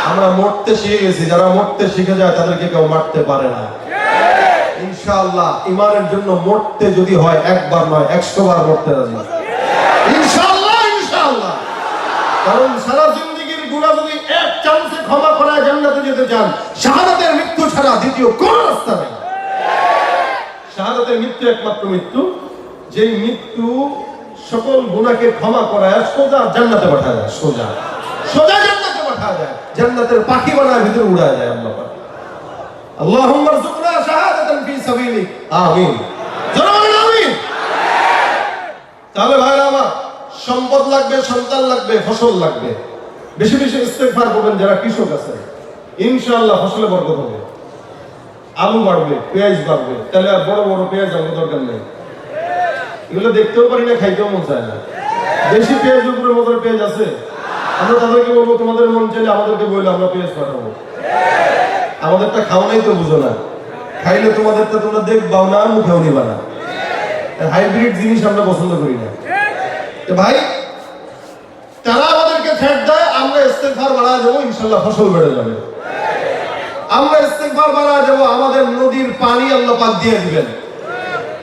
আমরা মরতে শিখে গেছি, যারা মরতে শিখে যায় তাদেরকে কেউ মারতে পারে না। ইনশাআল্লাহ ইমানের জন্য মরতে যদি হয় একবার নয় 100 বার মরতে রাজি ইনশাআল্লাহ। ইনশাআল্লাহ, কারণ সারা জিন্দেগীর গুনাহ যদি এক চান্সে ক্ষমা করা জান্নাতে যেতে চান, শাহাদাতের মৃত্যু ছাড়া দ্বিতীয় কোন রাস্তা নেই। শাহাদাতের মৃত্যু একমাত্র মৃত্যু, যেই মৃত্যু সকল গুনাহকে ক্ষমা করায় সোজা জান্নাতে পাঠায় যায়। সোজা সোজা জান্নাতে পাঠায় যায়, জান্নাতের পাখি বানায় ভিতরে উড়ায় যায়। আল্লাহ পাক আল্লাহুম্মা রযুকনা শাহাদাতান ফি সাবিলিক, আমিন। জোরে বলেন আমিন। তাহলে ভাইরা আমার, সম্পদ লাগবে, সন্তান লাগবে, ফসল লাগবে, বেশি বেশি ইস্তেগফার করবেন যারা কৃষক আছে। ইনশাআল্লাহ ফসলে বরকত হবে, আলু বাড়বে, পেঁয়াজ বাড়বে। তাহলে আর বড় বড় পেঁয়াজ আনতে দরকার নেই, এগুলো দেখতেও পারি না, খাইতেও মন চায় না। দেশি পেঁয়াজ উপরে মতো পেঁয়াজ আছে, আমরা তাদেরকে বলবো তোমাদের মন চাইলে আমাদেরকে বললে আমরা পেঁয়াজ পাঠাবো। আমাদেরটা খাও নাই তো বুঝো না, খাইলে তোমাদেরটা তোমরা দেখবাও না, মুখেও নিবা না। হাইব্রিড জিনিস আমরা পছন্দ করি না। ভাই, তারা আমাদেরকে থ্রেট দেয়, আমরা ইস্তেগফার বাড়ায় যাবো, ইনশাআল্লাহ ফসল বেড়ে যাবে। আমরা ইস্তেগফার বাড়ায় যাবো, আমাদের নদীর পানি আল্লাহ পাক দিয়ে দিবেন।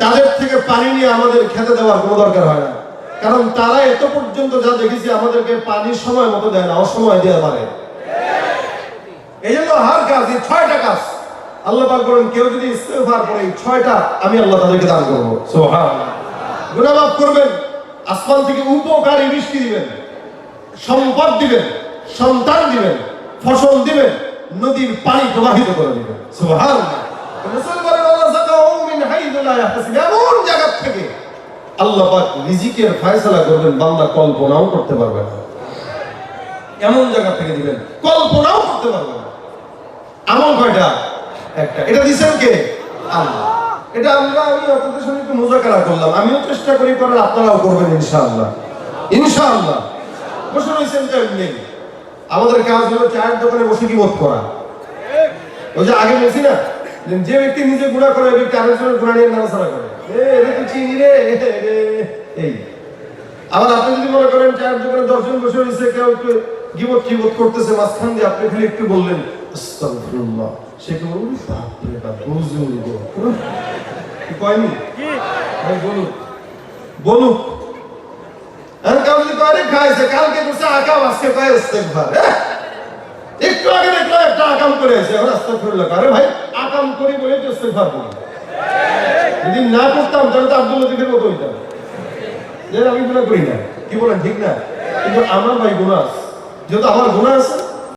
তাদের থেকে পানি নিয়ে আমাদের খেতে দেওয়ার কোনো দরকার হয় না, কারণ তারা এত পর্যন্ত যা দেখেছি আমাদেরকে পানি সময় মতো দেয় না, অসময় দেওয়া পারে। এই জন্য হার কাজ, এই 6টা কাজ আল্লাহ পাক বলেন, কেউ যদি ইস্তেগফার করে 6টা আমি আল্লাহ তাদেরকে দান করবো। সুবহানাল্লাহ। গুনাহ মাফ করবেন, আসমান থেকে উপকারী বৃষ্টি দিবেন, সম্পদ দিবেন, সন্তান দিবেন, ফসল দিবেন, নদীর পানি প্রবাহিত করে দিবেন। সুবহানাল্লাহ। মুসলমান আল্লাহ যাকাহু মিন হাইযু লা ইয়াহতাসিব, এমন জায়গা থেকে আল্লাহ পাক রিজিকের ফয়সালা করবেন বান্দা কল্পনাও করতে পারবে না। এমন জায়গা থেকে দিবেন কল্পনাও করতে পারবে না। আমল কয়টা? একটা। এটা দিবেন কে? আল্লাহ। এটা আমি আপনাদের সঙ্গে একটু মুযাকারা করলাম, আমিও চেষ্টা করি করার, আপনারাও করবেন ইনশাআল্লাহ। ইনশাআল্লাহ। বসে রয়েছেন টাইম নেই, আমাদের কাজ হলো চায়ের দোকানে বসে গীবত করা। ওই যে আগে বলছি না, যে ব্যক্তি নিজে গুনাহ করে ওই ব্যক্তি আরেকজনের গুনাহ নিয়ে নাড়াচাড়া করে, এটা তো চিনি রে এই। আবার আপনি যদি মনে করেন চায়ের দোকানে 10 জন বসে রয়েছে, কেউ একটু গীবত করতেছে, মাঝখান দিয়ে আপনি খালি একটু বললেন আস্তাগফিরুল্লাহ, সে কি বলুন বাপরে বাপ বুঝুন কি কয়নি ভাই, বলুক। আর কেউ যদি কয় খাইছে, কালকে করছে আকাম, আজকে কয় ইস্তেগফার। একটু আগে দেখলো একটা আকাম করে আছে, এখন আস্তাগফিরুল্লাহ। আরে ভাই, আকাম করি বলে তো ইস্তেগফার করি। যদি না করতাম তাহলে তো আব্দুল লতিফের মতো হইতাম, যে আমি গুনাহ করি না। কি বলেন, ঠিক না? কিন্তু আমার ভাই গুনাহ আছে, যেহেতু আমার গুনাহ আছে